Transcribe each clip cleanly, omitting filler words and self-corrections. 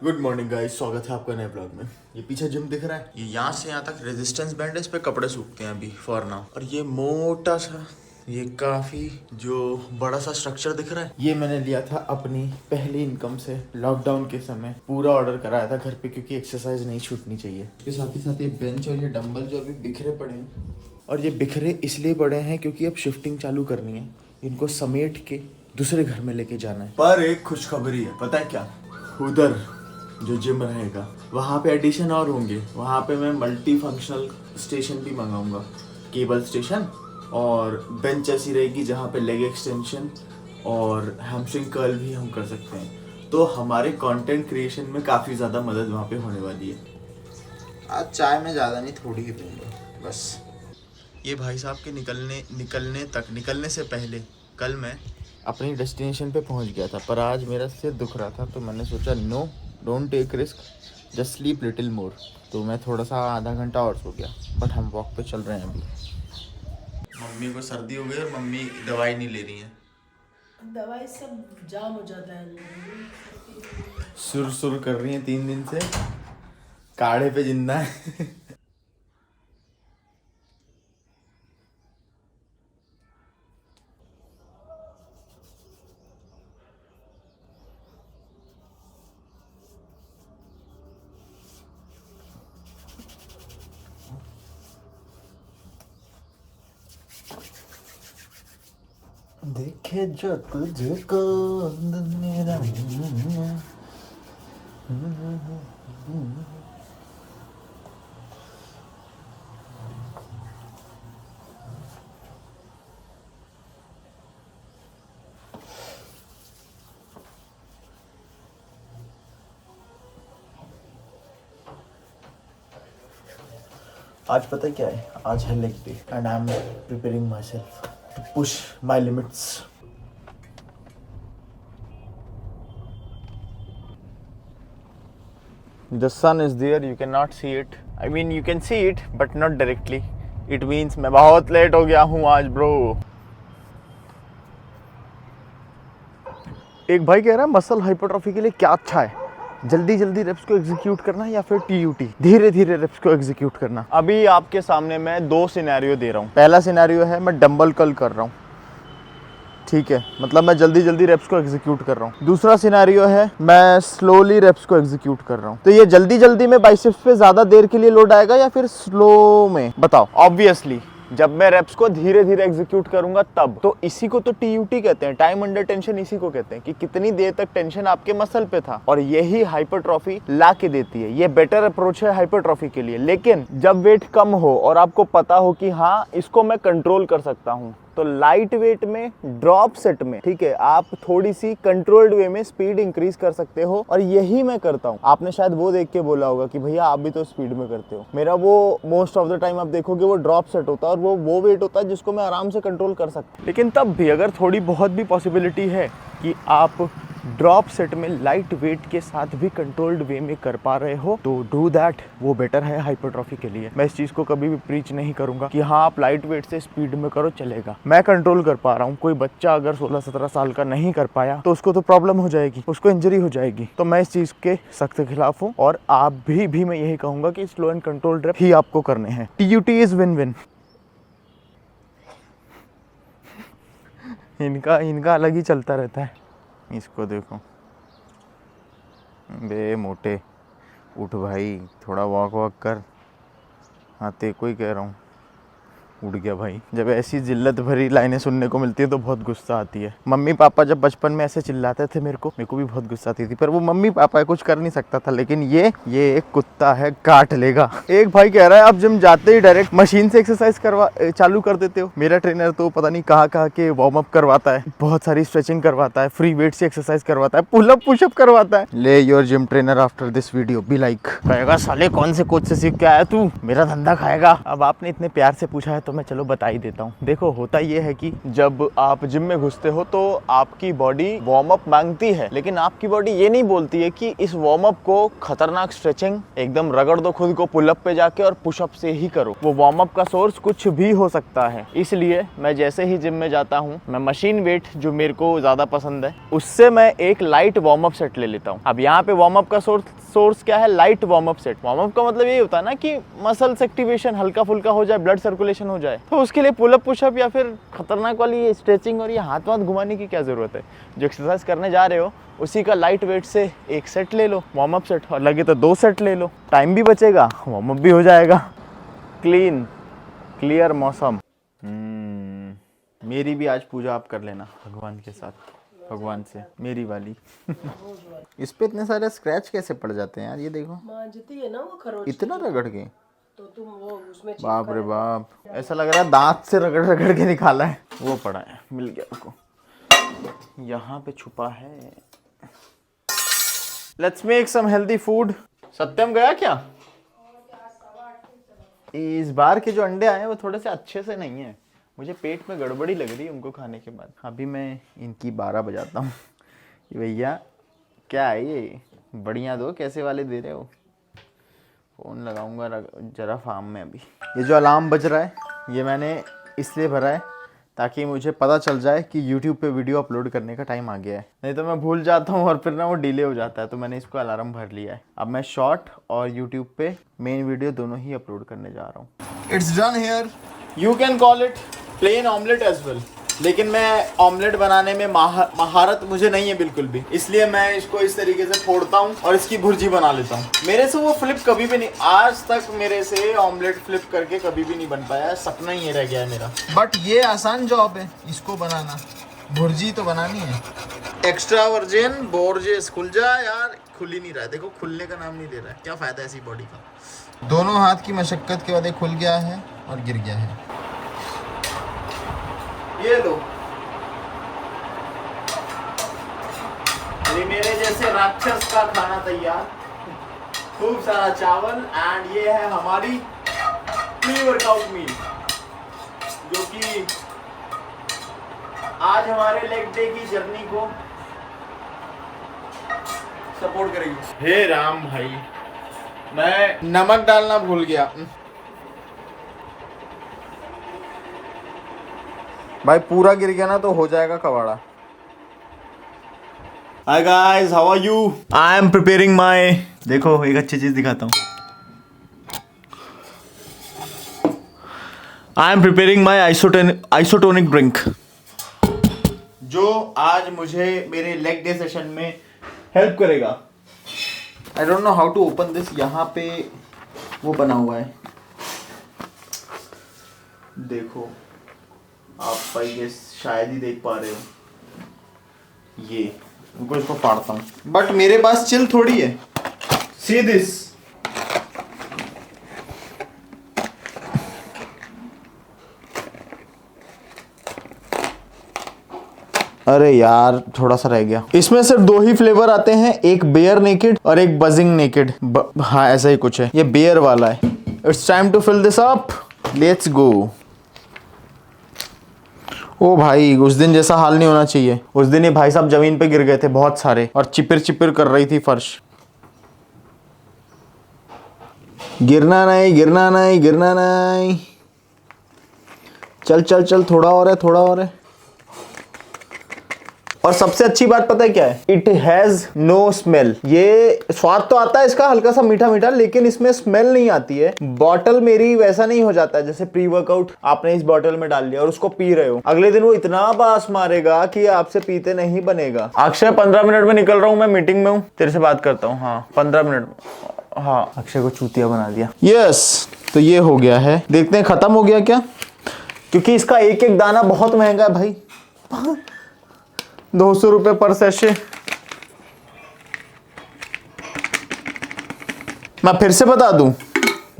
Good morning guys, स्वागत है आपका नए ब्लॉग में। ये पीछे जिम दिख रहा है, ये यहाँ से यहाँ तक रेजिस्टेंस बैंड है, इस पे कपड़े सूखते हैं अभी फॉर नाउ। और ये मोटा सा, ये काफी जो बड़ा सा स्ट्रक्चर दिख रहा है, ये मैंने लिया था अपनी पहली इनकम से लॉकडाउन के समय। पूरा ऑर्डर कराया था घर पे क्योंकि एक्सरसाइज नहीं छूटनी चाहिए। इसके साथ ही साथ ये बेंच और ये डंबल जो अभी बिखरे पड़े हैं, और ये बिखरे इसलिए पड़े हैं क्योंकि अब शिफ्टिंग चालू करनी है, इनको समेट के दूसरे घर में लेके जाना है। पर एक खुशखबरी है, पता है क्या? उधर जो जिम रहेगा वहाँ पे एडिशन और होंगे। वहाँ पे मैं मल्टी फंक्शनल स्टेशन भी मंगाऊंगा, केबल स्टेशन, और बेंच ऐसी रहेगी जहाँ पे लेग एक्सटेंशन और हैमस्ट्रिंग कर्ल भी हम कर सकते हैं। तो हमारे कंटेंट क्रिएशन में काफ़ी ज़्यादा मदद वहाँ पे होने वाली है। आज चाय में ज़्यादा नहीं, थोड़ी ही पीऊँगा बस। ये भाई साहब के निकलने से पहले कल मैं अपनी डेस्टिनेशन पे पहुंच गया था, पर आज मेरा सिर दुख रहा था तो मैंने सोचा no, don't take risk, just sleep little more. तो मैं थोड़ा सा आधा घंटा और सो गया, बट हम वॉक पे चल रहे हैं अभी। मम्मी को सर्दी हो गई और मम्मी दवाई नहीं ले रही हैं। दवाई सब जाम हो जाता है। सुर कर रही हैं 3 दिन से, काढ़े पे जिंदा है। देखे जो तुझको मेरा आज पता है क्या है? आज है leg day and I am preparing myself to push my limits. The sun is there, you cannot see it. I mean, you can see it, but not directly. It means मैं बहुत late हो गया हूँ आज bro. एक भाई कह रहा है मसल हाइपरट्रॉफी के लिए क्या अच्छा है, जल्दी जल्दी रेप्स को एग्जीक्यूट करना या फिर टीयूटी, धीरे धीरे रेप्स को एग्जीक्यूट करना। अभी आपके सामने मैं 2 सिनेरियो दे रहा हूँ। पहला सिनेरियो है मैं डंबल कर्ल कर रहा हूँ, ठीक है, मतलब मैं जल्दी जल्दी रेप्स को एग्जीक्यूट कर रहा हूँ। दूसरा सिनेरियो है मैं स्लोली रेप्स को एग्जीक्यूट कर रहा हूँ। तो ये जल्दी जल्दी में बाइसेप्स पे ज्यादा देर के लिए लोड आएगा या फिर स्लो में, बताओ? ऑब्वियसली जब मैं रेप्स को धीरे धीरे एग्जीक्यूट करूंगा तब। तो इसी को तो टीयूटी कहते हैं, टाइम अंडर टेंशन इसी को कहते हैं, कि कितनी देर तक टेंशन आपके मसल पे था, और यही हाइपरट्रॉफी ला के देती है। ये बेटर अप्रोच है हाइपरट्रॉफी के लिए। लेकिन जब वेट कम हो और आपको पता हो कि हाँ इसको मैं कंट्रोल कर सकता हूँ, तो लाइट वेट में ड्रॉप सेट में, ठीक है, आप थोड़ी सी कंट्रोल्ड वे में स्पीड इंक्रीज कर सकते हो, और यही मैं करता हूँ। आपने शायद वो देख के बोला होगा कि भैया आप भी तो स्पीड में करते हो। मेरा वो मोस्ट ऑफ द टाइम आप देखोगे वो ड्रॉप सेट होता है, और वो वेट होता है जिसको मैं आराम से कंट्रोल कर सकता हूँ। लेकिन तब भी अगर थोड़ी बहुत भी पॉसिबिलिटी है कि आप ड्रॉप सेट में लाइट वेट के साथ भी कंट्रोल्ड वे में कर पा रहे हो, तो डू दैट, वो बेटर है हाइपरट्रॉफी के लिए। मैं इस चीज को कभी भी प्रीच नहीं करूंगा कि हाँ आप लाइट वेट से स्पीड में करो, चलेगा। मैं कंट्रोल कर पा रहा हूँ, कोई बच्चा अगर 16-17 साल का नहीं कर पाया तो उसको तो प्रॉब्लम हो जाएगी, उसको इंजरी हो जाएगी। तो मैं इस चीज के सख्त खिलाफ हूँ, और आप भी मैं यही कहूंगा कि स्लो एंड कंट्रोल्ड रेप ही आपको करने हैं। टीयूटी इज विन विन। इनका अलग ही चलता रहता है। इसको देखो बे मोटे, उठ भाई, थोड़ा वॉक कर। हाँ तेको ही कह रहा हूँ, उठ गया भाई। जब ऐसी जिल्लत भरी लाइनें सुनने को मिलती है तो बहुत गुस्सा आती है। मम्मी पापा जब बचपन में ऐसे चिल्लाते थे मेरे को भी बहुत गुस्सा आती थी, पर वो मम्मी पापा कुछ कर नहीं सकता था। लेकिन ये एक कुत्ता है, काट लेगा। एक भाई कह रहा है अब जिम जाते ही डायरेक्ट मशीन से एक्सरसाइज चालू कर देते हो। मेरा ट्रेनर तो पता नहीं कहाँ के वार्म अप करवाता है, बहुत सारी स्ट्रेचिंग करवाता है, फ्री वेट से एक्सरसाइज करवाता है, पुलअप पुशअप करवाता है। ले your gym trainer after this video be like. कहेगा साले कौन से कोच से सीख के आया तू, मेरा धंधा खाएगा। अब आपने इतने प्यार से पूछा है तो मैं चलो बता ही देता हूँ। देखो होता ये है कि जब आप जिम में घुसते हो तो आपकी बॉडी वार्म अप मांगती है, लेकिन आपकी बॉडी ये नहीं बोलती है कि इस वार्म अप को खतरनाक स्ट्रेचिंग एकदम रगड़ दो खुद को पुल अप पे जाके और पुश अप से ही करो। वो वार्म अप का सोर्स कुछ भी हो सकता है। इसलिए मैं जैसे ही जिम में जाता हूँ, मैं मशीन वेट जो मेरे को ज्यादा पसंद है उससे मैं एक लाइट वार्म अप सेट ले लेता हूँ। अब यहाँ पे वार्म अप का सोर्स क्या है? Light warm up set. Warm up का मतलब ये होता है ना कि मसल्स एक्टिवेशन हल्का फुल्का हो जाए, ब्लड सर्कुलेशन हो जाए। तो उसके लिए पुल अप पुश अप या फिर खतरनाक वाली स्ट्रेचिंग और ये हाथ वाथ घुमाने की क्या जरूरत है? जो एक्सरसाइज करने जा रहे हो उसी का लाइट वेट से एक सेट ले लो, वार्म अप सेट, और लगे तो 2 सेट ले लो। टाइम भी बचेगा, वार्म अप भी हो जाएगा। क्लियर मौसम। मेरी भी आज पूजा आप कर लेना भगवान के साथ, भगवान से मेरी वाली। इस पे इतने सारे स्क्रैच कैसे पड़ जाते हैं यार? ये देखो मांजती है ना वो खरोच, इतना रगड़ के। तो तुम वो उसमें बाप रे बाप, ऐसा लग रहा है दांत से रगड़ रगड़ के निकाला है। वो पड़ा है, मिल गया उसको, यहाँ पे छुपा है। Let's make some healthy food. Satyam गया क्या? इस बार के जो अंडे आए हैं वो थोड़े से अच्छे से नहीं है, मुझे पेट में गड़बड़ी लग रही है उनको खाने के बाद। अभी मैं इनकी 12 बजाता हूँ। भैया क्या है ये, बढ़िया दो, कैसे वाले दे रहे हो? फ़ोन लगाऊंगा जरा फार्म में। अभी ये जो अलार्म बज रहा है ये मैंने इसलिए भरा है ताकि मुझे पता चल जाए कि YouTube पे वीडियो अपलोड करने का टाइम आ गया है, नहीं तो मैं भूल जाता हूँ और फिर ना वो डिले हो जाता है। तो मैंने इसको अलार्म भर लिया है। अब मैं शॉर्ट और YouTube पे मेन वीडियो दोनों ही अपलोड करने जा रहा हूँ। It's done here, you can call it plain omelette as well. लेकिन मैं ऑमलेट बनाने में महारत मुझे नहीं है बिल्कुल भी, इसलिए मैं इसको इस तरीके से फोड़ता हूँ और इसकी भुर्जी बना लेता हूँ। मेरे से वो फ्लिप कभी भी नहीं, आज तक मेरे से ऑमलेट फ्लिप करके कभी भी नहीं बन पाया, सपना ही ये रह गया है मेरा। बट ये आसान जॉब है इसको बनाना, भुर्जी तो बनानी है। एक्स्ट्रा वर्जिन बोर्जेस, खुल जा यार, खुल ही नहीं रहा है। देखो खुलने का नाम नहीं ले रहा है, क्या फायदा ऐसी बॉडी का। दोनों हाथ की मशक्कत के बाद ये खुल गया है और गिर गया है। ये लो, मेरे जैसे राक्षस का खाना तैयार, खूब सारा चावल। एंड ये है हमारी प्री वर्कआउट मील, जो कि आज हमारे लेग डे की जर्नी को सपोर्ट करेगी। हे राम भाई, मैं नमक डालना भूल गया भाई, पूरा गिर गया ना तो हो जाएगा कबाड़ा। Hi guys, how are you? I am preparing my, देखो एक अच्छी चीज दिखाता हूँ। I am preparing my isotonic drink, जो आज मुझे मेरे लेग डे सेशन में हेल्प करेगा। I don't know how to open this, यहाँ पे वो बना हुआ है, देखो आप भाई शायद ही देख पा रहे हो। ये उनको इसको फाड़ता हूँ, बट मेरे पास चिल थोड़ी है। सी दिस, अरे यार थोड़ा सा रह गया। इसमें सिर्फ 2 ही फ्लेवर आते हैं, एक बेयर नेकेड और एक बजिंग नेकेड। हाँ ऐसा ही कुछ है, ये बेयर वाला है। It's time to fill this up, let's go. ओ भाई, उस दिन जैसा हाल नहीं होना चाहिए। उस दिन ये भाई साहब जमीन पे गिर गए थे बहुत सारे, और चिपिर चिपिर कर रही थी फर्श। गिरना नहीं, गिरना नहीं, गिरना नहीं। चल चल चल, थोड़ा और है, थोड़ा और है। और सबसे अच्छी बात पता है क्या है? It has no smell. ये स्वाद तो आता है इसका हल्का सा मीठा मीठा, लेकिन इसमें स्मेल नहीं आती है। बॉटल मेरी वैसा नहीं हो जाता है जैसे प्री वर्कआउट आपने इस बॉटल में डाल लिया और उसको पी रहे हो, अगले दिन वो इतना बास मारेगा कि आपसे पीते नहीं बनेगा। अक्षय 15 मिनट में निकल रहा हूँ, मैं मीटिंग में हूँ, तेरे से बात करता हूँ। हाँ 15 मिनट में। हाँ अक्षय को चूतिया बना दिया। यस, तो ये हो गया है, देखते हैं खत्म हो गया क्या, क्योंकि इसका एक एक दाना बहुत महंगा है भाई। 200 रुपए पर सेशे। मैं फिर से बता दूं,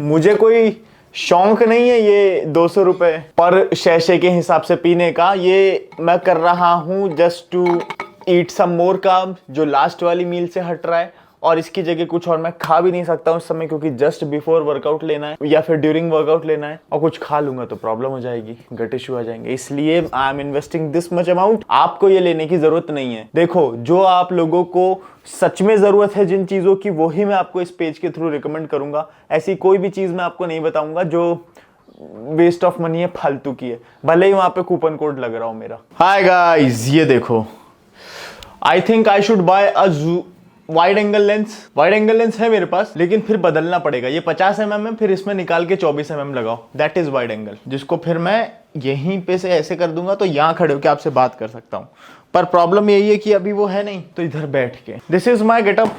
मुझे कोई शौक नहीं है ये 200 रुपए पर शैशे के हिसाब से पीने का। ये मैं कर रहा हूं just to eat some more carb, जो लास्ट वाली मील से हट रहा है, और इसकी जगह कुछ और मैं खा भी नहीं सकता हूँ इस समय, क्योंकि जस्ट बिफोर वर्कआउट लेना है या फिर ड्यूरिंग वर्कआउट लेना है, और कुछ खा लूंगा तो प्रॉब्लम हो जाएगी, गट इशू आ जाएंगे। इसलिए I am investing this much amount. आपको ये लेने की जरूरत नहीं है। देखो, जो आप लोगों को सच में जरूरत है जिन चीजों की, वो ही मैं आपको इस पेज के थ्रू रिकमेंड करूंगा। ऐसी कोई भी चीज मैं आपको नहीं बताऊंगा जो वेस्ट ऑफ मनी है, फालतू की है, भले ही वहां पे कूपन कोड लग रहा हो मेरा। हाय गाइस, ये देखो, I think I should buy a wide angle lens. Wide angle lens है मेरे पास, लेकिन फिर बदलना पड़ेगा। ये 50 mm है, फिर इसमें निकाल के 24 mm लगाओ, दैट इज वाइड एंगल, जिसको फिर मैं यहीं पे से ऐसे कर दूंगा तो यहां खड़े होकर आपसे बात कर सकता हूं। पर प्रॉब्लम यही है कि अभी वो है नहीं, तो इधर बैठ के दिस इज माई गेटअप।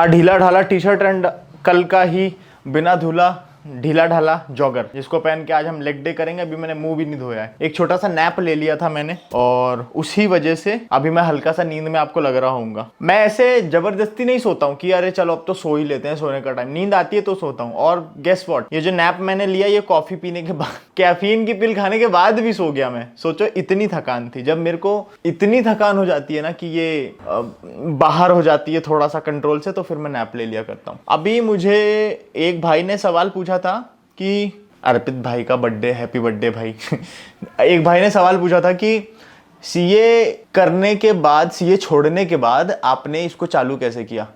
ढीला ढाला टी शर्ट एंड कल का ही बिना धुला ढीला ढाला जॉगर, जिसको पहन के आज हम लेग डे करेंगे। अभी मैंने मुंह भी नहीं धोया है। एक छोटा सा नैप ले लिया था मैंने, और उसी वजह से अभी मैं हल्का सा नींद में आपको लग रहा हूँगा। मैं ऐसे जबरदस्ती नहीं सोता हूँ कि अरे चलो अब तो सो ही लेते हैं, सोने का टाइम, नींद आती है तो सोता हूँ। और गेस व्हाट, ये जो नैप मैंने लिया, ये कॉफी पीने के बाद, कैफीन की पिल खाने के बाद भी सो गया मैं। सोचो इतनी थकान थी। जब मेरे को इतनी थकान हो जाती है ना कि ये बाहर हो जाती है थोड़ा सा कंट्रोल से, तो फिर मैं नैप ले लिया करता हूँ। अभी मुझे एक भाई ने सवाल पूछा था कि अर्पित भाई का बर्थडे, हैप्पी बर्थडे भाई। एक भाई ने सवाल पूछा था कि सीए करने के बाद, सीए छोड़ने के बाद आपने इसको चालू कैसे किया।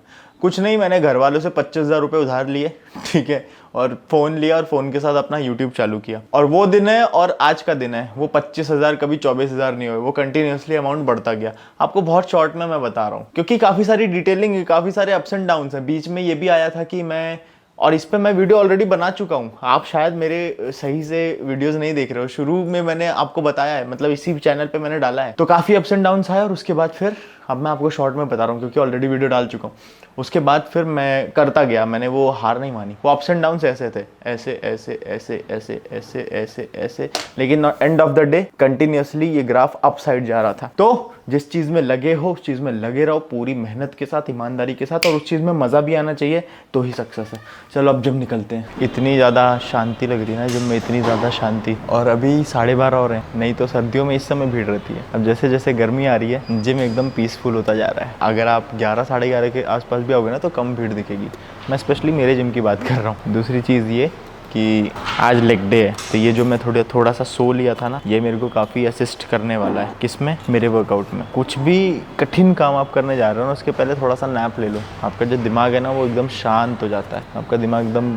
कुछ नहीं, मैंने घर वालों से 25,000 रुपये उधार लिए, ठीक है, और फ़ोन लिया और फ़ोन के साथ अपना यूट्यूब चालू किया। और वो दिन है और आज का दिन है, वो 25,000 कभी 24,000 नहीं हुए, वो कंटिन्यूसली अमाउंट बढ़ता गया। आपको बहुत शॉर्ट में मैं बता रहा हूँ, क्योंकि काफ़ी सारी डिटेलिंग, काफ़ी सारे अप्स एंड डाउन्स हैं। बीच में ये भी आया था कि मैं, और इस पे मैं वीडियो ऑलरेडी बना चुका हूँ। आप शायद मेरे सही से वीडियोस नहीं देख रहे हो, शुरू में मैंने आपको बताया है, मतलब इसी चैनल पे मैंने डाला है। तो काफ़ी अप्स एंड डाउन्स आए, और उसके बाद फिर अब मैं आपको शॉर्ट में बता रहा हूँ, क्योंकि ऑलरेडी वीडियो डाल चुका हूँ। उसके बाद फिर मैं करता गया, मैंने वो हार नहीं मानी। वो अप्स एंड डाउन्स ऐसे थे, ऐसे ऐसे ऐसे ऐसे ऐसे ऐसे ऐसे, लेकिन end of the day continuously ये ग्राफ अप साइड जा रहा था। तो जिस चीज़ में लगे हो उस चीज़ में लगे रहो, पूरी मेहनत के साथ, ईमानदारी के साथ, और उस चीज़ में मज़ा भी आना चाहिए, तो ही सक्सेस है। चलो अब जिम निकलते हैं। इतनी ज़्यादा शांति लग रही है ना जिम में, इतनी ज़्यादा शांति। और अभी 12:30 हो रहे हैं, नहीं तो सर्दियों में इस समय भीड़ रहती है। अब जैसे जैसे गर्मी आ रही है, जिम एकदम पीसफुल होता जा रहा है। अगर आप 11, 11:30 के आसपास भी आओगे ना तो कम भीड़ दिखेगी। मैं स्पेशली मेरे जिम की बात कर रहा हूँ। दूसरी चीज़ ये कि आज लेग डे है, तो ये जो मैं थोड़ा सा सो लिया था ना, ये मेरे को काफ़ी असिस्ट करने वाला है। किसमें? मेरे वर्कआउट में। कुछ भी कठिन काम आप करने जा रहे हो ना, उसके पहले थोड़ा सा नैप ले लो। आपका जो दिमाग है ना, वो एकदम शांत हो जाता है। आपका दिमाग एकदम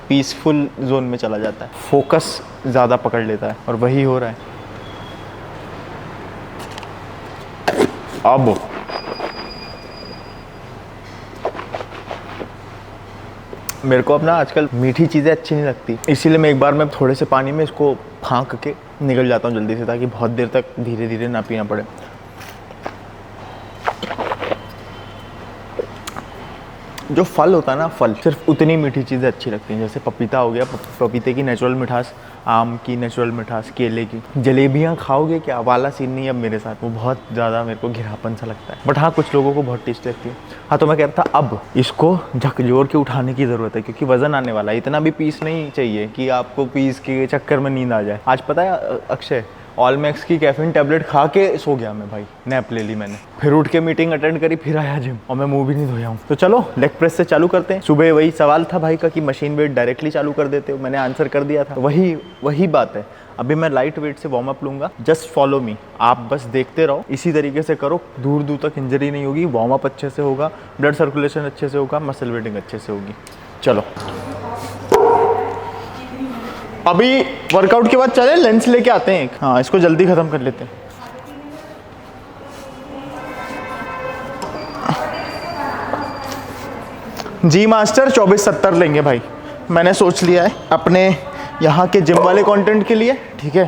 पीसफुल जोन में चला जाता है, फोकस ज़्यादा पकड़ लेता है, और वही हो रहा है अब। मेरे को अपना आजकल मीठी चीज़ें अच्छी नहीं लगती, इसीलिए मैं एक बार में थोड़े से पानी में इसको फाँक के निकल जाता हूँ जल्दी से, ताकि बहुत देर तक धीरे धीरे ना पीना पड़े। जो फल होता है ना, फल, सिर्फ उतनी मीठी चीज़ें अच्छी लगती हैं। जैसे पपीता हो गया, पपीते की नेचुरल मिठास, आम की नेचुरल मिठास, केले की। जलेबियाँ खाओगे क्या वाला सीन नहीं है अब मेरे साथ, वो बहुत ज़्यादा मेरे को घिरापन सा लगता है। बट हाँ, कुछ लोगों को बहुत टेस्टी लगती है। हाँ, तो मैं कह रहा था अब इसको झकझोर के उठाने की ज़रूरत है, क्योंकि वज़न आने वाला है। इतना भी पीस नहीं चाहिए कि आपको पीस के चक्कर में नींद आ जाए। आज पता है अक्षय, ऑल मैक्स की कैफीन टैबलेट खा के सो गया मैं भाई, नैप ले ली मैंने, फिर उठ के मीटिंग अटेंड करी, फिर आया जिम, और मैं मुंह भी नहीं धोया हूँ। तो चलो लेग प्रेस से चालू करते हैं। सुबह वही सवाल था भाई का कि मशीन वेट डायरेक्टली चालू कर देते हो, मैंने आंसर कर दिया था। वही बात है। अभी मैं लाइट वेट से वार्म अप लूँगा, जस्ट फॉलो मी। आप बस देखते रहो, इसी तरीके से करो, दूर दूर तक इंजरी नहीं होगी, वार्म अप अच्छे से होगा, ब्लड सर्कुलेशन अच्छे से होगा, मसल वेटिंग अच्छे से होगी। चलो अभी वर्कआउट के बाद चले लेंस लेके आते हैं। हाँ, इसको जल्दी ख़त्म कर लेते हैं। जी मास्टर 2470 लेंगे भाई, मैंने सोच लिया है अपने यहाँ के जिम वाले कंटेंट के लिए, ठीक है,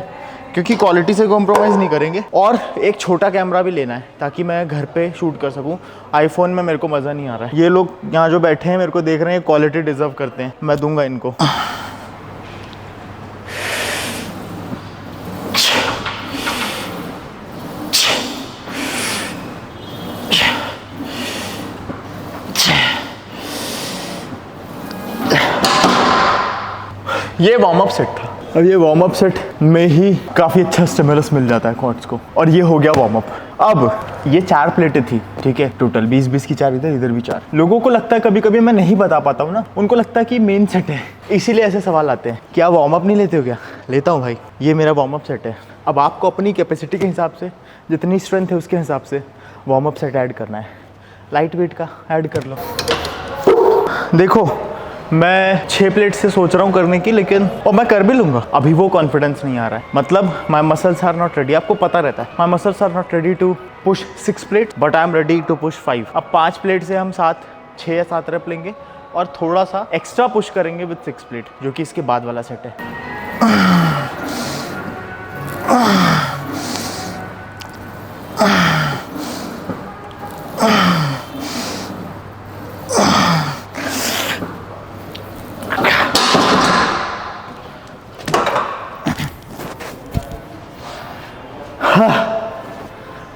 क्योंकि क्वालिटी से कॉम्प्रोमाइज़ नहीं करेंगे। और एक छोटा कैमरा भी लेना है ताकि मैं घर पे शूट कर सकूँ। आईफोन में मेरे को मज़ा नहीं आ रहा है। ये लोग यहाँ जो बैठे हैं मेरे को देख रहे हैं, क्वालिटी डिज़र्व करते हैं, मैं दूंगा इनको। ये वार्म अप सेट था। अब ये वार्म अप सेट में ही काफ़ी अच्छा स्टिमुलस मिल जाता है क्वाड्स को। और ये हो गया वार्म अप। अब ये 4 प्लेटें थी, ठीक है, टोटल 20-20 की 4 इधर, इधर भी 4। लोगों को लगता है कभी कभी मैं नहीं बता पाता हूँ ना, उनको लगता है कि मेन सेट है, इसीलिए ऐसे सवाल आते हैं। क्या वार्म अप नहीं लेते हो क्या? लेता हूँ भाई, ये मेरा वार्म अप सेट है। अब आपको अपनी कैपेसिटी के हिसाब से, जितनी स्ट्रेंथ है उसके हिसाब से वार्म अप सेट ऐड करना है। लाइट वेट का ऐड कर लो। देखो मैं 6 प्लेट से सोच रहा हूँ करने की, लेकिन और मैं कर भी लूँगा, अभी वो कॉन्फिडेंस नहीं आ रहा है। मतलब my muscles are not ready, आपको पता रहता है my muscles are not ready to push 6 plate, but I am ready to push 5। अब 5 प्लेट से हम 6 या 7 रेप लेंगे और थोड़ा सा एक्स्ट्रा पुश करेंगे विद 6 प्लेट, जो कि इसके बाद वाला सेट है।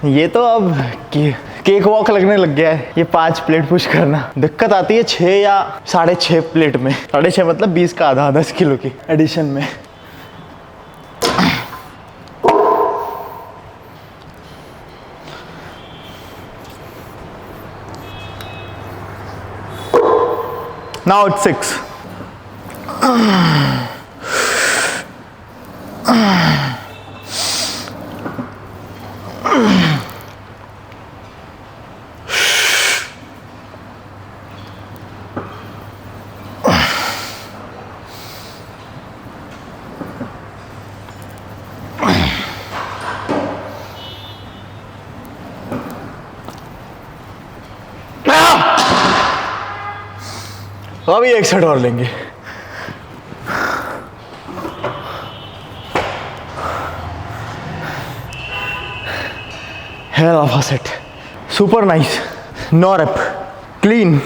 ये तो अब केक वॉक लगने लग गया है, ये 5 प्लेट पुश करना। दिक्कत आती है 6 या 6.5 प्लेट में। 6.5 मतलब 20 का आधा 10 किलो की एडिशन में। Now it's 6. अभी एक सेट और लेंगे। Hell of a set. Super nice. No rep. Clean.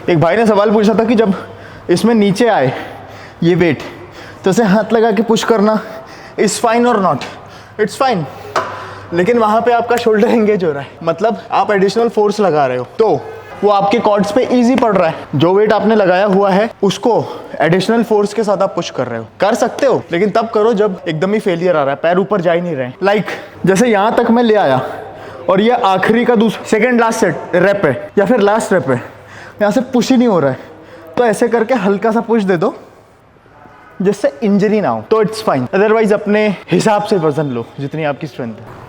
एक भाई ने सवाल पूछा था कि जब इसमें नीचे आए ये वेट तो इसे हाथ लगा के पुश करना इज फाइन और नॉट? इट्स फाइन, लेकिन वहाँ पे आपका शोल्डर एंगेज हो रहा है, मतलब आप एडिशनल फोर्स लगा रहे हो, तो वो आपके कॉर्ड्स पे इजी पड़ रहा है। जो वेट आपने लगाया हुआ है उसको एडिशनल फोर्स के साथ आप पुश कर रहे हो। कर सकते हो, लेकिन तब करो जब एकदम ही फेलियर आ रहा है, पैर ऊपर जा ही नहीं रहे। लाइक जैसे यहाँ तक मैं ले आया और ये आखिरी का सेकंड लास्ट सेट रेप है या फिर लास्ट रेप है, यहाँ से पुश ही नहीं हो रहा है, तो ऐसे करके हल्का सा पुश दे दो जिससे इंजरी ना हो, तो इट्स फाइन। अदरवाइज अपने हिसाब से वजन लो जितनी आपकी स्ट्रेंथ है।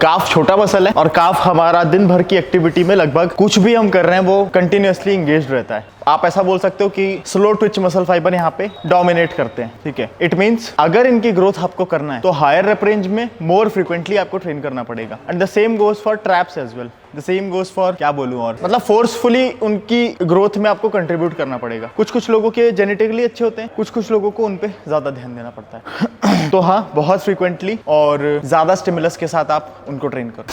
काफ छोटा मसल है और काफ हमारा दिन भर की एक्टिविटी में लगभग कुछ भी हम कर रहे हैं वो कंटिन्यूअसली इंगेज्ड रहता है। आप ऐसा बोल सकते हो कि स्लो ट्विच मसल फाइबर यहाँ पे डोमिनेट करते हैं, ठीक है। इट मींस अगर इनकी ग्रोथ आपको करना है तो हायर रेप रेंज में मोर फ्रीक्वेंटली आपको ट्रेन करना पड़ेगा। And the same goes for traps as well, the same goes for क्या बोलूं, और मतलब फोर्सफुली उनकी ग्रोथ में आपको कंट्रीब्यूट करना पड़ेगा। कुछ लोगों के जेनेटिकली अच्छे होते हैं, कुछ लोगों को उन पे ज्यादा ध्यान देना पड़ता है। तो हाँ, बहुत फ्रीक्वेंटली और ज्यादा स्टिमुलस के साथ आप उनको ट्रेन करो।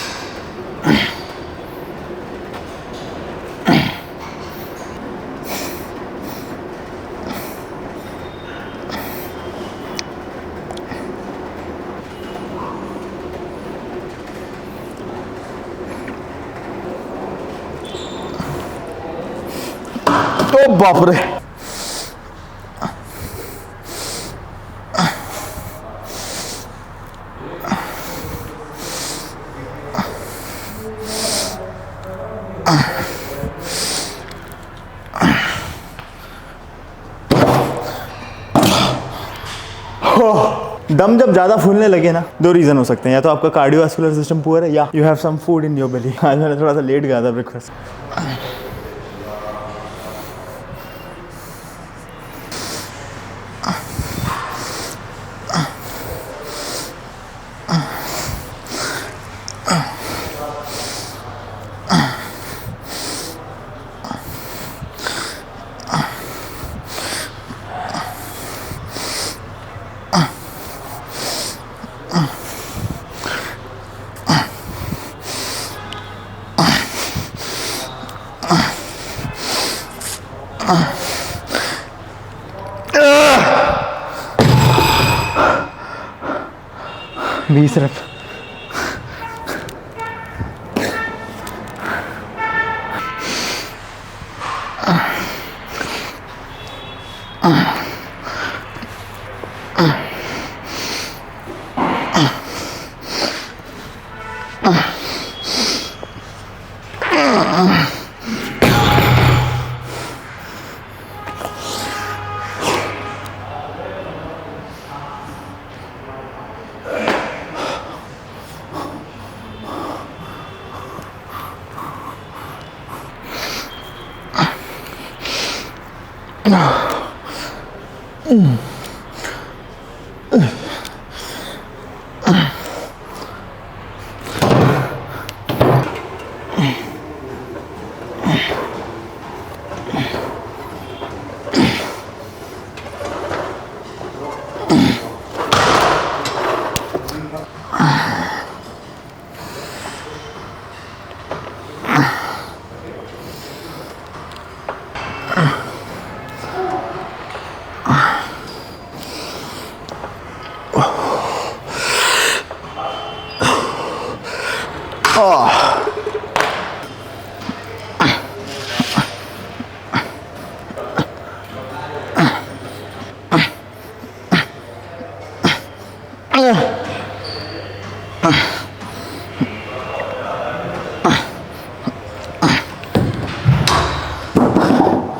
ओ बाप रे, दम जब ज्यादा फूलने लगे ना, दो रीजन हो सकते हैं, या तो आपका कार्डियोवास्कुलर सिस्टम पुअर है, या you have some food in your belly. आज मैंने थोड़ा सा लेट गया था ब्रेकफास्ट। बीस रन।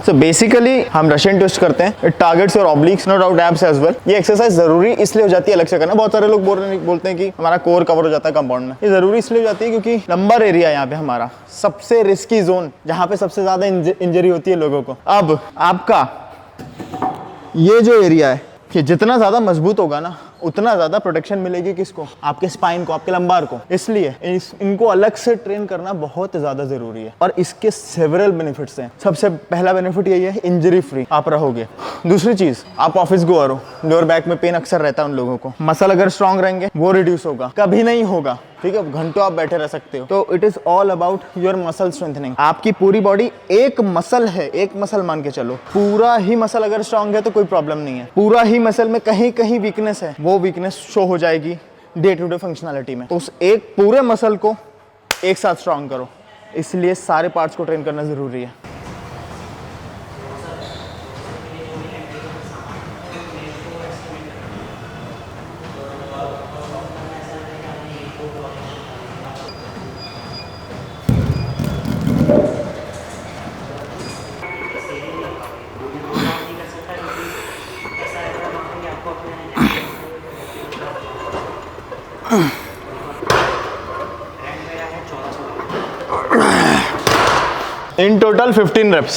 So basically हम रशियन ट्विस्ट करते हैं, it targets your obliques, no doubt abs as well. ये एक्सरसाइज जरूरी इसलिए हो जाती है अलग से करना। बहुत सारे लोग बोलते हैं कि हमारा कोर कवर हो जाता है कंपाउंड में। ये जरूरी इसलिए हो जाती है क्योंकि लंबर एरिया यहाँ पे हमारा सबसे रिस्की जोन, जहाँ पे सबसे ज्यादा इंजरी होती है लोगों को। अब आपका ये जो एरिया है कि जितना ज्यादा मजबूत होगा ना, उतना ज्यादा प्रोटेक्शन मिलेगी किसको? आपके स्पाइन को, आपके लंबार को। इसलिए इनको अलग से ट्रेन करना बहुत ज्यादा जरूरी है और इसके सेवरल बेनिफिट्स हैं। सबसे पहला बेनिफिट यही है, इंजरी फ्री आप रहोगे। दूसरी चीज, आप ऑफिस गोअर हो, लोअर बैक में पेन अक्सर रहता है उन लोगों को, मसल अगर स्ट्रांग रहेंगे वो रिड्यूस होगा, कभी नहीं होगा, ठीक है, घंटों आप बैठे रह सकते हो। तो it is all about your muscle strengthening. आपकी पूरी बॉडी एक मसल है, एक मसल मान के चलो, पूरा ही मसल अगर स्ट्रांग है तो कोई प्रॉब्लम नहीं है। पूरा ही मसल में कहीं कहीं वीकनेस है, वो वीकनेस शो हो जाएगी डे टू डे फंक्शनैलिटी में। तो उस एक पूरे मसल को एक साथ स्ट्रांग करो, इसलिए सारे पार्ट्स को ट्रेन करना जरूरी है। In total 15 reps.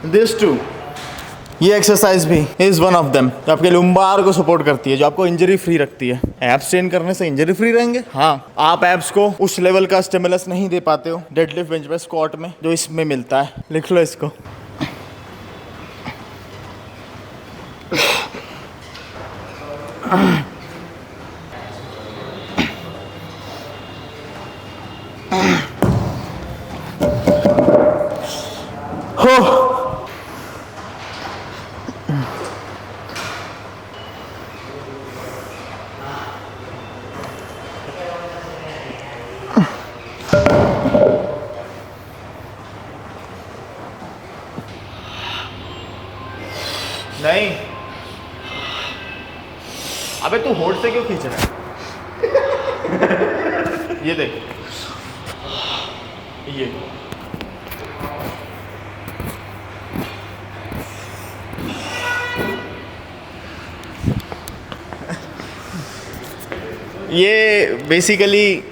This too. ये एक्सरसाइज भी इज वन ऑफ देम, जो आपके लुम्बार को सपोर्ट करती है, जो आपको इंजरी फ्री रखती है। एब्स ट्रेन करने से इंजरी फ्री रहेंगे। हाँ, आप एब्स को उस लेवल का स्टिमुलस नहीं दे पाते हो डेडलिफ्ट, बेंच प्रेस, स्क्वाट में जो इसमें मिलता है। लिख लो इसको। हो अबे तू होठ से क्यों खींच रहा है? ये देख, ये बेसिकली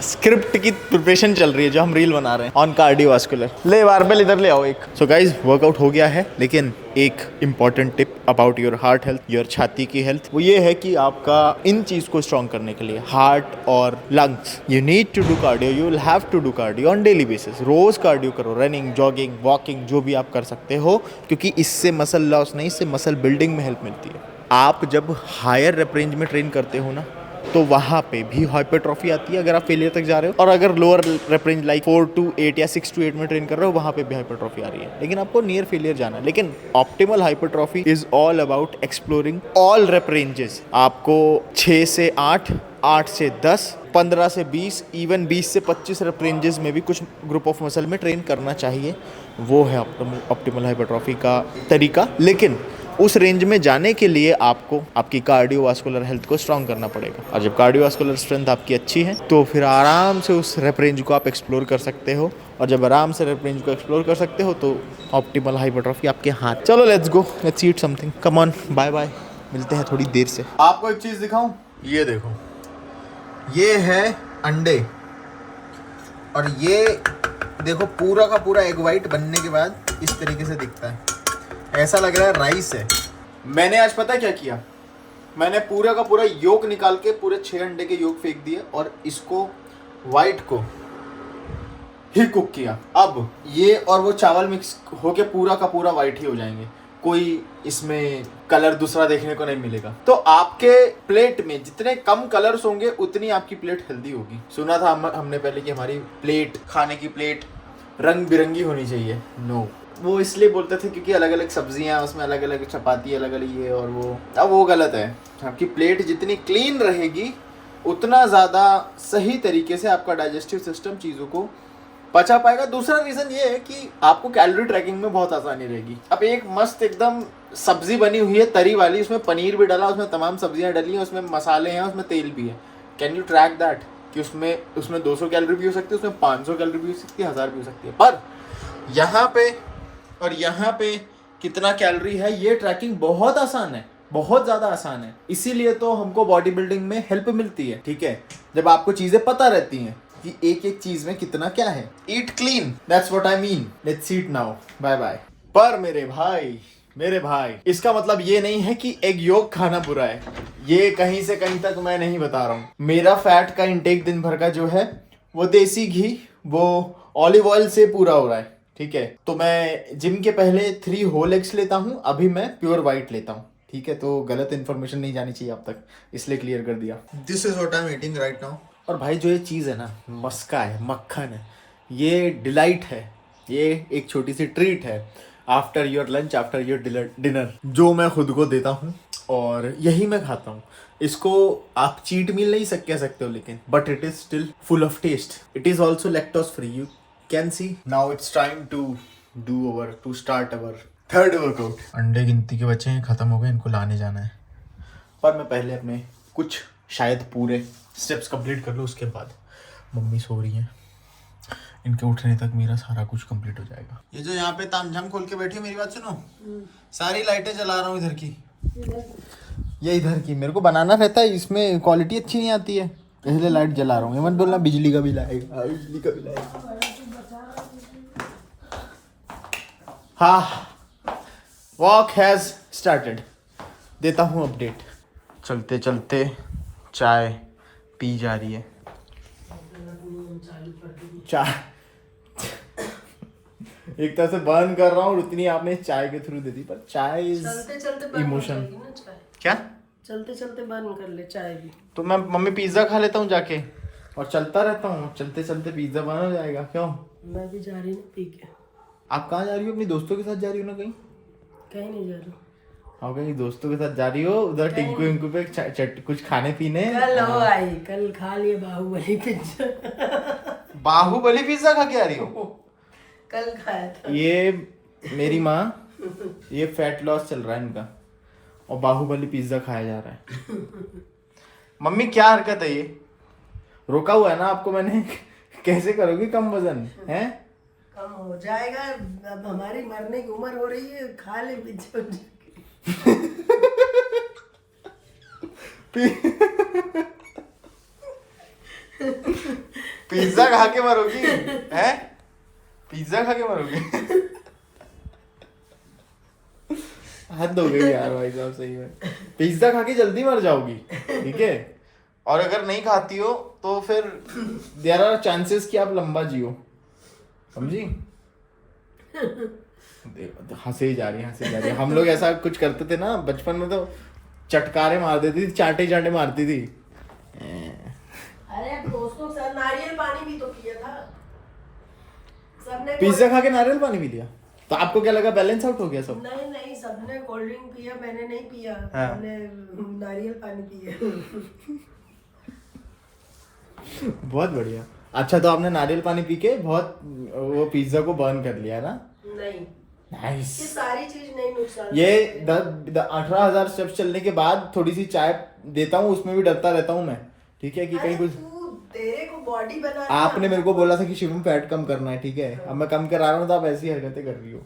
स्क्रिप्ट की प्रिपरेशन चल रही है जो हम रील बना रहे हैं ऑन कार्डियोवास्कुलर। ले बारबेल इधर ले आओ एक। सो गाइज वर्कआउट हो गया है, लेकिन एक important tip about your heart health, your छाती की हेल्थ, वो ये है कि आपका इन चीज़ को स्ट्रॉन्ग करने के लिए हार्ट और lungs, you need to do cardio, you will have to do cardio on daily basis. रोज कार्डियो करो, रनिंग, जॉगिंग, वॉकिंग, जो भी आप कर सकते हो, क्योंकि इससे मसल लॉस नहीं, इससे मसल बिल्डिंग में हेल्प मिलती है। आप जब हायर रेप रेंज में ट्रेन करते हो ना, तो वहाँ पे भी हाइपरट्रॉफी आती है अगर आप फेलियर तक जा रहे हो, और अगर lower rape range like 4 to 8 या 6 to 8 में ट्रेन कर रहे हो, वहाँ पे भी हाइपरट्रॉफी आ रही है, लेकिन आपको नियर फेलियर जाना है। लेकिन optimal hypertrophy is all about exploring all rape ranges. आपको 6 से 8, 8 से 10, 15 से 20, इवन 20 से 25 रेप रेंजेस में भी कुछ ग्रुप ऑफ मसल में ट्रेन करना चाहिए। वो है ऑप्टिमल हाइपरट्रॉफी का तरीका। लेकिन उस रेंज में जाने के लिए आपको आपकी कार्डियोवास्कुलर हेल्थ को स्ट्रॉन्ग करना पड़ेगा, और जब कार्डियोवास्कुलर स्ट्रेंथ आपकी अच्छी है तो फिर आराम से उस रेप रेंज को आप एक्सप्लोर कर सकते हो, और जब आराम से रेप रेंज को एक्सप्लोर कर सकते हो तो ऑप्टिमल हाइपरट्रॉफी आपके हाथ। चलो let's go, let's eat something, come on, bye bye, मिलते हैं थोड़ी देर से। आपको एक चीज़ दिखाऊं, ये देखो, ये है अंडे, और ये देखो पूरा का पूरा एग वाइट बनने के बाद इस तरीके से दिखता है, ऐसा लग रहा है राइस है। मैंने आज पता क्या किया, मैंने पूरा का पूरा योक निकाल के पूरे 6 अंडे के योक फेंक दिए, और इसको वाइट को ही कुक किया। अब ये और वो चावल मिक्स होके पूरा का पूरा वाइट ही हो जाएंगे, कोई इसमें कलर दूसरा देखने को नहीं मिलेगा। तो आपके प्लेट में जितने कम कलर्स होंगे उतनी आपकी प्लेट हेल्दी होगी। सुना था हमने पहले कि हमारी प्लेट, खाने की प्लेट रंग बिरंगी होनी चाहिए। नो, वो इसलिए बोलते थे क्योंकि अलग अलग सब्जियां, उसमें अलग अलग चपाती, अलग अलग ये और वो। अब वो गलत है। आपकी प्लेट जितनी क्लीन रहेगी उतना ज़्यादा सही तरीके से आपका डाइजेस्टिव सिस्टम चीज़ों को पचा पाएगा। दूसरा रीज़न ये है कि आपको कैलोरी ट्रैकिंग में बहुत आसानी रहेगी। अब एक मस्त एकदम सब्जी बनी हुई है तरी वाली, उसमें पनीर भी डाला, उसमें तमाम सब्जियां डली हैं, उसमें मसाले हैं, उसमें तेल भी है। कैन यू ट्रैक दैट कि उसमें 200 कैलोरी भी हो सकती है, उसमें 500 कैलोरी भी हो सकती है, 1000 भी हो सकती है। पर यहाँ पे और यहाँ पे कितना कैलोरी है, ये ट्रैकिंग बहुत आसान है, बहुत ज़्यादा आसान है। इसीलिए तो हमको बॉडी बिल्डिंग में हेल्प मिलती है, ठीक है, जब आपको चीज़ें पता रहती हैं कि एक एक चीज़ में कितना क्या है। Eat clean, that's what I mean. Let's eat now, bye bye. पर मेरे भाई, इसका मतलब ये नहीं है कि एग योक खाना बुरा है। ये कहीं से कहीं तक मैं नहीं बता रहा हूँ। मेरा फैट का इंटेक दिन भर का जो है वो देसी घी, वो ऑलिव ऑयल से पूरा हो रहा है, ठीक है। तो मैं जिम के पहले 3 होल एग्स लेता हूँ, अभी मैं प्योर वाइट लेता हूँ, ठीक है। तो गलत इन्फॉर्मेशन नहीं जानी चाहिए आप तक, इसलिए क्लियर कर दिया। This is what I am eating right now. और भाई जो ये चीज़ है ना, मस्का है, मक्खन है, ये डिलाइट है, ये एक छोटी सी ट्रीट है after your lunch, after your dinner, जो मैं खुद को देता हूँ और यही मैं खाता हूँ। इसको आप चीट मील नहीं कह सकते हो, लेकिन but it is still full of taste. It is also lactose free, you can see. Now it's time to start our third workout. अंडे गिनती के बच्चे हैं, खत्म हो गए, इनको लाने जाना है। पर मैं पहले अपने कुछ शायद पूरे स्टेप्स कंप्लीट कर लूँ, उसके बाद मम्मी सो रही हैं, इनके उठने तक मेरा सारा कुछ कंप्लीट हो जाएगा। ये जो यहाँ पे तामझाम खोल के बैठी है, मेरी बात सुनो, सारी लाइटें जला रहा हूँ इधर की, ये इधर की मेरे को बनाना रहता है, इसमें क्वालिटी अच्छी नहीं आती है, इसलिए लाइट जला रहा हूँ। ये मत बोलना बिजली का बिल आएगा, बिजली का बिल आएगा। हाँ, वॉक हैज स्टार्टेड। देता हूँ अपडेट। चलते चलते चाय पी जा रही है। चाय एक तरह से बर्न कर रहा हूँ, उतनी आपने चाय के थ्रू दे दी, पर चाय इज इमोशन। क्या चलते चलते बंद कर ले चाय भी। तो मैं मम्मी पिज्जा खा लेता हूँ जाके, और चलता रहता हूँ, चलते चलते पिज्जा बन हो जाएगा। क्यों? मैं भी जा रही हूँ पी के। आप कहाँ जा रही हो? अपनी दोस्तों के साथ जा रही हो ना? कहीं नहीं जा रही। हाँ, कहीं दोस्तों के साथ जा रही हो, उधर टिंकू विंकू पे कुछ खाने पीने। कल हो आई, कल खा लिए बाहुबली पिज्जा। बाहुबली पिज्जा खा के आ रही हो? कल खाया था। ये मेरी माँ, ये फैट लॉस चल रहा है इनका, और बाहुबली पिज्जा खाया जा रहा है। मम्मी क्या हरकत है ये? रोका हुआ है ना आपको मैंने। कैसे करोगी कम वजन है? कम हो जाएगा, अब हमारी मरने की उम्र हो रही है, खा ले पिज्जा। पिज्जा खा के मरोगी है? पिज्जा खा के मरोगी? हद हो गई यार भाई साहब, सही में पिज्जा खा के जल्दी मर जाओगी, ठीक है? और अगर नहीं खाती हो तो फिर देयर आर चांसेस कि आप लंबा जियो, समझी? हंसे ही जा रही है। हम लोग ऐसा कुछ करते थे ना बचपन में, तो चटकारे मार देती थी, चाटे चाटे मारती थी। अरे दोस्तों के साथ नारियल पानी भी तो पिया था सबने। पिज्जा खा के नारियल पानी पी लिया तो आपको क्या लगा बैलेंस आउट हो गया सब? नहीं नहीं, सबने कोल्ड ड्रिंक पिया, मैंने नहीं पिया। हाँ। मैंने नारियल पानी पिया। बहुत बढ़िया। अच्छा, तो आपने नारियल पानी पी के बहुत वो पिज्जा को बर्न कर लिया ना? नहीं, नाइस। ये सारी चीज नहीं नुकसान। ये 18,000 स्टेप्स चलने के बाद थोड़ी सी चाय देता हूँ, उसमें भी डरता रहता हूँ मैं, ठीक है? कि कहीं कुछ। तेरे को बॉडी बना। आपने मेरे को बोला था कि शिवम फैट कम करना है, ठीक है? अब मैं कम करा रहा हूँ तो आप ऐसी हरकतें कर रही हो।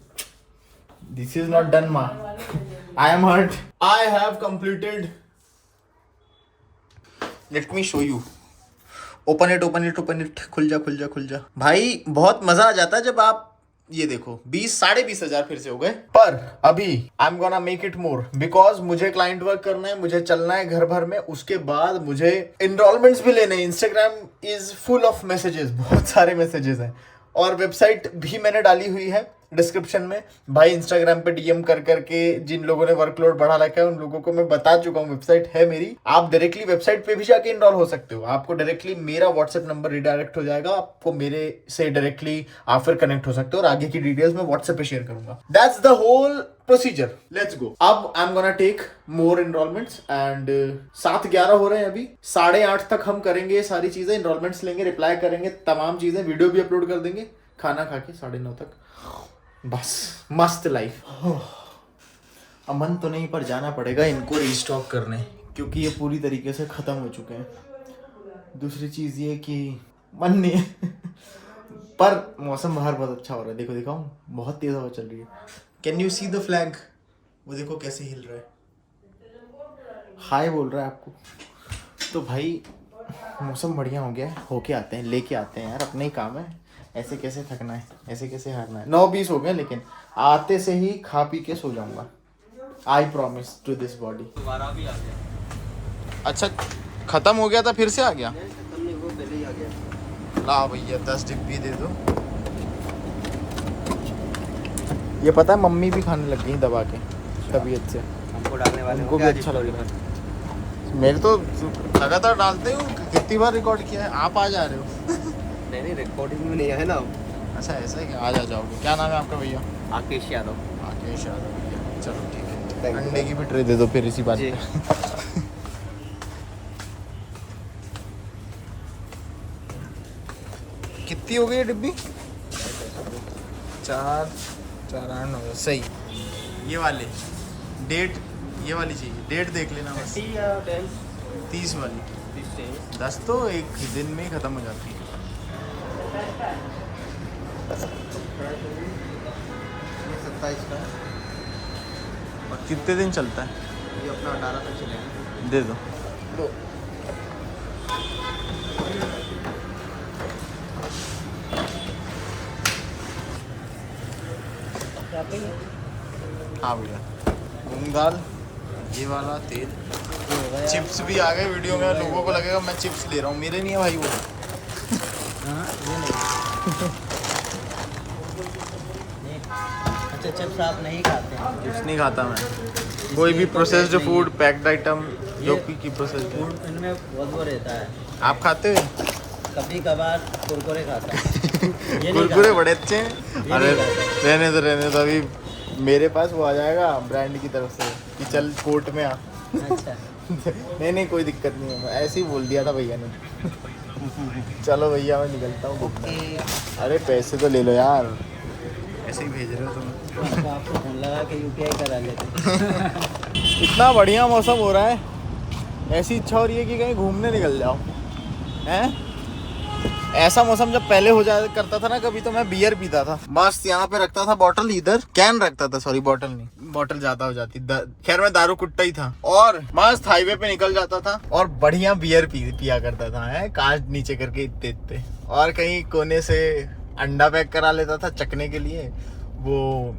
दिस इज नॉट डन मा, I am hurt. I have completed. Let me show you. Open it, open it, open it. खुल जा, खुल जा, खुल जा। भाई बहुत मजा आ जाता है जब आप ये देखो 20-20,500 फिर से हो गए। पर अभी आई am gonna make it more, because मुझे क्लाइंट वर्क करना है, मुझे चलना है घर भर में, उसके बाद मुझे इनरोलमेंट्स भी लेने हैं। Instagram is full of messages, बहुत सारे मैसेजेस हैं। और वेबसाइट भी मैंने डाली हुई है डिस्क्रिप्शन में। भाई इंस्टाग्राम पे डीएम कर करके जिन लोगों ने वर्कलोड बढ़ा रखा है उन लोगों को मैं बता चुका हूँ वेबसाइट है मेरी। आप डायरेक्टली वेबसाइट पे भी जाके इनरोल हो सकते हो। आपको डायरेक्टली मेरा व्हाट्सएप नंबर रिडायरेक्ट हो जाएगा, आपको मेरे से डायरेक्टली आप फिर कनेक्ट हो सकते हो और आगे की डिटेल्स मैं व्हाट्सएप पे शेयर करूंगा। That's the whole procedure. Let's go. अब I am gonna take more enrolments and 7:11 हो रहे हैं अभी। 8:30 तक हम करेंगे सारी चीजें, एनरोलमेंट्स लेंगे, रिप्लाई करेंगे, तमाम चीजें, वीडियो भी अपलोड कर देंगे, खाना खा के 9:30 तक। बस मस्त लाइफ। अब मन तो नहीं, पर जाना पड़ेगा इनको रीस्टॉक करने, क्योंकि ये पूरी तरीके से खत्म हो चुके हैं। दूसरी चीज ये कि मन नहीं है। पर मौसम बाहर बहुत अच्छा हो रहा है। देखो दिखाऊं, बहुत तेज हवा चल रही है। Can you see the flag? वो देखो कैसे हिल रहा है। हाय बोल रहा है आपको। तो भाई मौसम बढ़िया हो गया है, होके आते हैं, लेके आते हैं यार, अपना ही काम है। ऐसे कैसे थकना है, ऐसे कैसे हारना है। 9:20 हो गए, लेकिन आते से ही खा पी के सो जाऊंगा। I promise to this body. दोबारा भी आ गया। अच्छा, खत्म हो गया था फिर से आ गया? वो पहले ही आ गया। ला भैया 10 डिब्बी दे दो। ये पता है मम्मी भी खाने लग गई दबा के तबीयत से। हमको डालने वाले उनको भी अच्छा लग रहा है। मेरे तो लगातार डालते हो। कितनी बार रिकॉर्ड किया है, आप आ जा रहे हो। नहीं रिकॉर्डिंग में नहीं है ना। अच्छा ऐसा है कि आ जाओगे। क्या नाम है आपका भैया? आकेश यादव। आकेश यादव भैया, चलो ठीक है। अंडे की भी ट्रे दे दो फिर इसी बात जी। पे। कितनी हो गई ये डिब्बी? 4 8 9 सही। ये वाले डेट, ये वाली चाहिए। डेट देख लेना बस। 30 वाली। 10 तो एक दिन में ही खत्म हो जाती है। ये 27 का है। और कितने दिन चलता है? ये अपना 18 तक चलेगा। दे दो। हाँ भैया, मूंग दाल, ये वाला तेल, चिप्स भी आ गए वीडियो में। लोगों को लगेगा मैं चिप्स ले रहा हूँ, मेरे नहीं है भाई वो। अच्छा चिप्स आप नहीं खाते हैं? चिप्स नहीं खाता मैं। कोई भी प्रोसेस्ड फूड, पैक्ड आइटम, जो की प्रोसेस्ड फूड इनमें बहुत वो रहता है। आप खाते हो? कभी कभार कुरकुरे खाता हूँ। ये नहीं कुरकुरे खाता। बड़े अच्छे हैं। ये अरे नहीं रहने दो अभी मेरे पास वो आ जाएगा ब्रांड की तरफ से कि चल कोर्ट में आ। अच्छा नहीं कोई दिक्कत नहीं है, ऐसे ही बोल दिया था भैया ने। चलो भैया मैं निकलता हूँ। ओके। अरे पैसे तो ले लो यार, ऐसे ही भेज रहे हो तुम। आपको फोन लगा के यूपीआई करा लेते। इतना बढ़िया मौसम हो रहा है, ऐसी इच्छा हो रही है कि कहीं घूमने निकल जाओ हैं। ऐसा मौसम जब पहले हो जाया करता था ना कभी, तो मैं बियर पीता था मस्त, यहाँ पे रखता था बॉटल, इधर कैन रखता था, सॉरी बॉटल नहीं, बॉटल ज्यादा हो जाती, खैर मैं दारू कुट्टा ही था, और मस्त हाईवे पे निकल जाता था और बढ़िया बियर पिया करता था है, कांच नीचे करके इतने, और कहीं कोने से अंडा पैक करा लेता था चखने के लिए। वो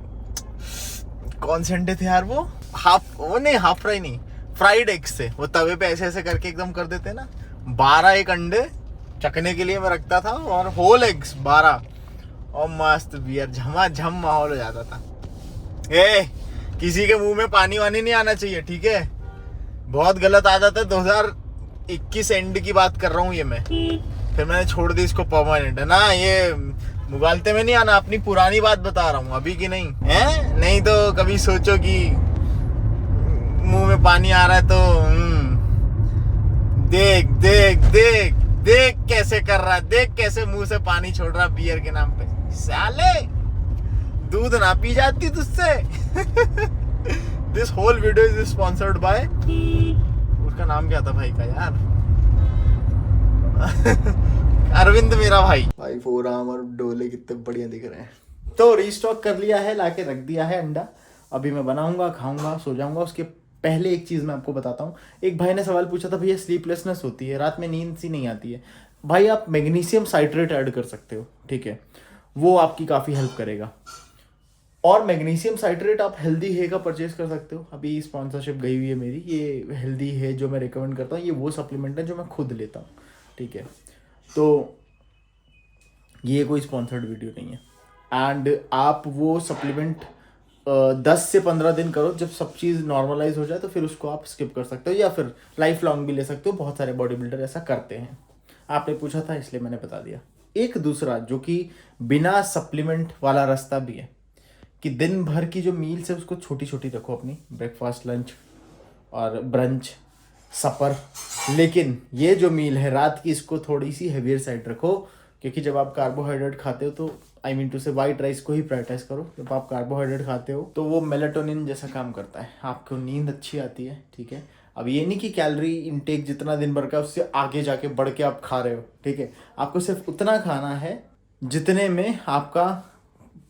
कौन से अंडे थे यार, वो हाफ फ्राई नहीं, फ्राइड एग्स थे, वो तवे पे ऐसे ऐसे करके एकदम कर देते ना, 12 एक अंडे चखने के लिए मैं रखता था, और होल एग्स 12, और मस्त बियर, झमाझम माहौल हो जाता था। किसी के मुंह में पानी वानी नहीं आना चाहिए, ठीक है, बहुत गलत आदत है, 2021 एंड की बात कर रहा हूँ ये मैं, फिर मैंने छोड़ दी इसको परमानेंट, है ना, ये मुगालते में नहीं आना, अपनी पुरानी बात बता रहा हूँ, अभी की नहीं है, नहीं तो कभी सोचो कि मुंह में पानी आ रहा है तो देख देख देख देख कैसे कर रहा है, देख कैसे मुंह से पानी छोड़ रहा बियर के नाम पे, साले दूध ना पी जाती तुझसे। This whole video is sponsored by, उसका नाम क्या था भाई का यार, अरविंद मेरा भाई फोर आर्म और डोले कितने बढ़िया दिख रहे हैं। तो रीस्टॉक कर लिया है, लाके रख दिया है अंडा, अभी मैं बनाऊंगा, खाऊंगा, सो जाऊंगा। उसके पहले एक चीज़ मैं आपको बताता हूँ, एक भाई ने सवाल पूछा था, भैया स्लीपलेसनेस होती है, रात में नींद सी नहीं आती है, भाई आप मैग्नीशियम साइट्रेट ऐड कर सकते हो, ठीक है, वो आपकी काफ़ी हेल्प करेगा। और मैग्नीशियम साइट्रेट आप हेल्दी है का परचेज कर सकते हो, अभी स्पॉन्सरशिप गई हुई है मेरी, ये हेल्दी है जो मैं रिकमेंड करता हूँ, ये वो सप्लीमेंट है जो मैं खुद लेता हूँ, ठीक है, तो ये कोई स्पॉन्सर्ड वीडियो नहीं है। एंड आप वो सप्लीमेंट 10 से 15 दिन करो, जब सब चीज़ नॉर्मलाइज हो जाए तो फिर उसको आप स्किप कर सकते हो, या फिर लाइफ लॉन्ग भी ले सकते हो, बहुत सारे बॉडी बिल्डर ऐसा करते हैं। आपने पूछा था इसलिए मैंने बता दिया। एक दूसरा जो कि बिना सप्लीमेंट वाला रास्ता भी है, कि दिन भर की जो मील्स है उसको छोटी छोटी रखो, अपनी ब्रेकफास्ट, लंच और ब्रंच, सपर, लेकिन ये जो मील है रात की, इसको थोड़ी सी हेवियर साइड रखो, क्योंकि जब आप कार्बोहाइड्रेट खाते हो तो आई मीन टू से वाइट राइस को ही प्रायोरिटाइज करो। जब आप कार्बोहाइड्रेट खाते हो तो वो मेलाटोनिन जैसा काम करता है, आपको नींद अच्छी आती है, ठीक है। अब ये नहीं कि कैलोरी इनटेक जितना दिन भर का उससे आगे जाके बढ़ के आप खा रहे हो, ठीक है, आपको सिर्फ उतना खाना है जितने में आपका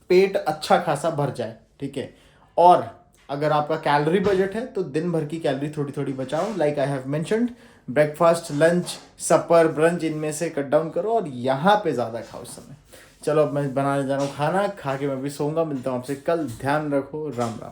पेट अच्छा खासा भर जाए, ठीक है। और अगर आपका कैलोरी बजट है तो दिन भर की कैलोरी थोड़ी थोड़ी बचाओ, like I have mentioned, breakfast, lunch, supper, brunch, इनमें से कट डाउन करो और यहाँ पे ज़्यादा खाओ उस समय। चलो अब मैं बनाने जा रहा हूँ खाना, खा के मैं भी सोऊंगा, मिलता हूँ आपसे कल, ध्यान रखो, राम राम।